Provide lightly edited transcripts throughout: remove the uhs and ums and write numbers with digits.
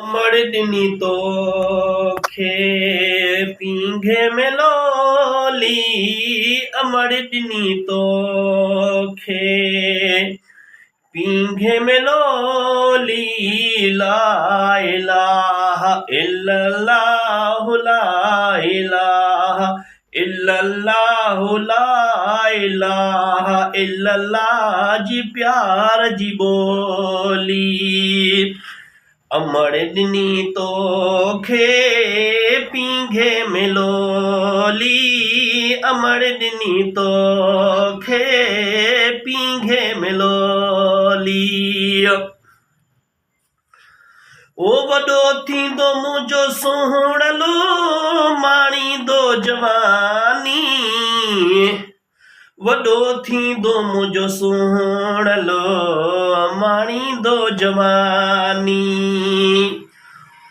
अमड़ ॾिनी तोखे पींघे में लोली, अमड़ ॾिनी तोखे पींघे में लोली। ला इलाहा इल्लल्लाहु ला इलाहा इल्लल्लाहु ला इलाहा इल्लल्लाह जी प्यार जी बोली। अमड़ ॾिनी तोखे पींघे में लोली, अमड़ ॾिनी तोखे पींघे में लोली। ओ वॾो थींदो मुंहिंजो सुहिणलो माणींदो जवानी, वॾो थींदो मुंहिंजो सुहिणलो माणींदो जवानी।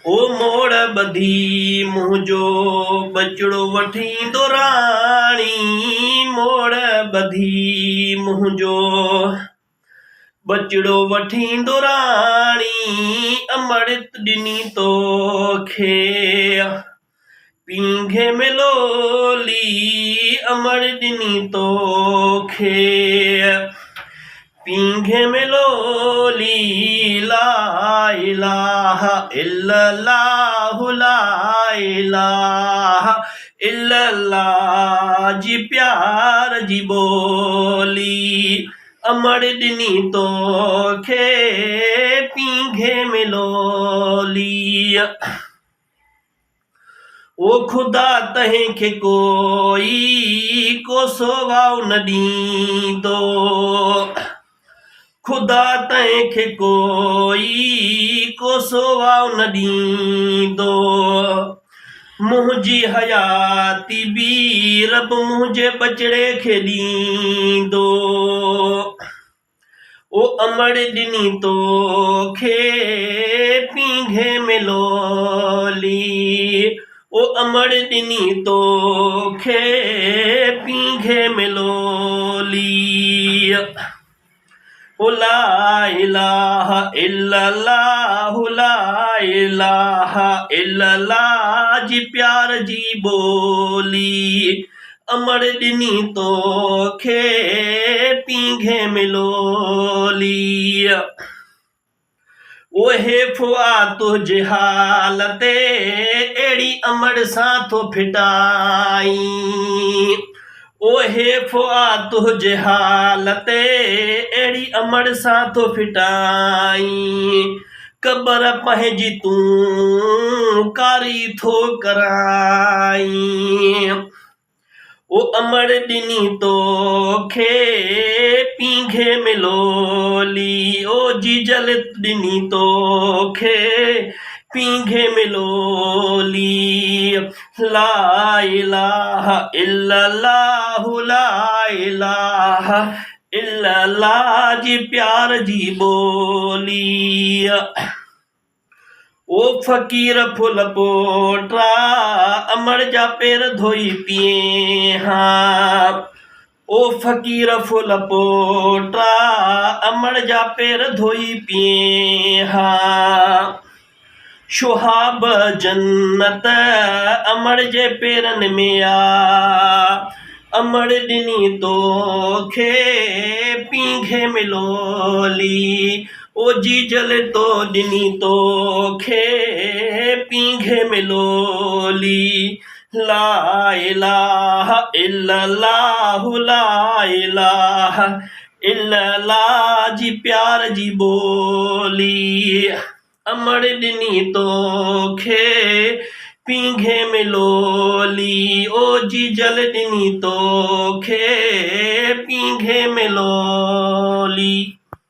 ओ मोड़ ॿधी मुंहिंजो बचड़ो वठींदो राणी, मोड़ ॿधी मुंहिंजो बचड़ो वठींदो राणी। अमृत ॾिनी तोखे पींघे में लोली, अमड़ ॾिनी तोखे पींघे में लोली। ला इलाहा इल्लल्लाहु ला इलाहा इल्लल्लाह जी प्यार जी बोली। अमड़ ॾिनी तोखे पींघे में लोली। ओ खुदा तंहिंखे कोई कोसो वाउ न ॾींदो, खुदा तंहिंखे कोई कोसो वाउ न ॾींदो। मुंहिंजी हयाती बि रब मुंहिंजे बचड़े खे ॾींदो। ओ अमड़ ॾिनी तोखे पींघे में लोली, ओ अमड़ ॾिनी तोखे पींघे में लोली। ओ ला इलाहा इल्लल्लाहु ला इलाहा इल्लल्लाह जी प्यार जी बोली। अमड़ ॾिनी तोखे पींघे में लोली। ओहे फुआ तुझे हाल ते अहिड़ी अमड़ सां थो फिटाई, ओहे फुआ तुझे हाल ते अहिड़ी अमड़ सां थो फिटाई। क़बर पंहिंजी तूं कारी थो कराई। ओ अमड़ ॾिनी तोखे पींघे में लोली, ओ जीजल ॾिनी तोखे पींघे में लोली। ला इलाहा इल्लल्लाहु ला इलाहा इल्लल्लाह जी प्यार जी बोली। ओ फ़कीर फुल पोटा अमड़ जा पेर धोई पिए हां, ओ फ़कीर फुल पोटा अमड़ जा पेर धोई पिए हां। शुहाब जन्नत अमड़ जे पेरनि में आ, अमड़ ॾिनी तोखे पींघे में लोली। ओ जीजल तो ॾिनी तोखे पींघे में लोली। ला इलाहा इल्लल्लाहु ला इलाहा इल्लल्लाह जी प्यार जी बोली। अमड़ ॾिनी तोखे पींघे में लोली, ओ जीजल ॾिनी तोखे पींघे में लोली।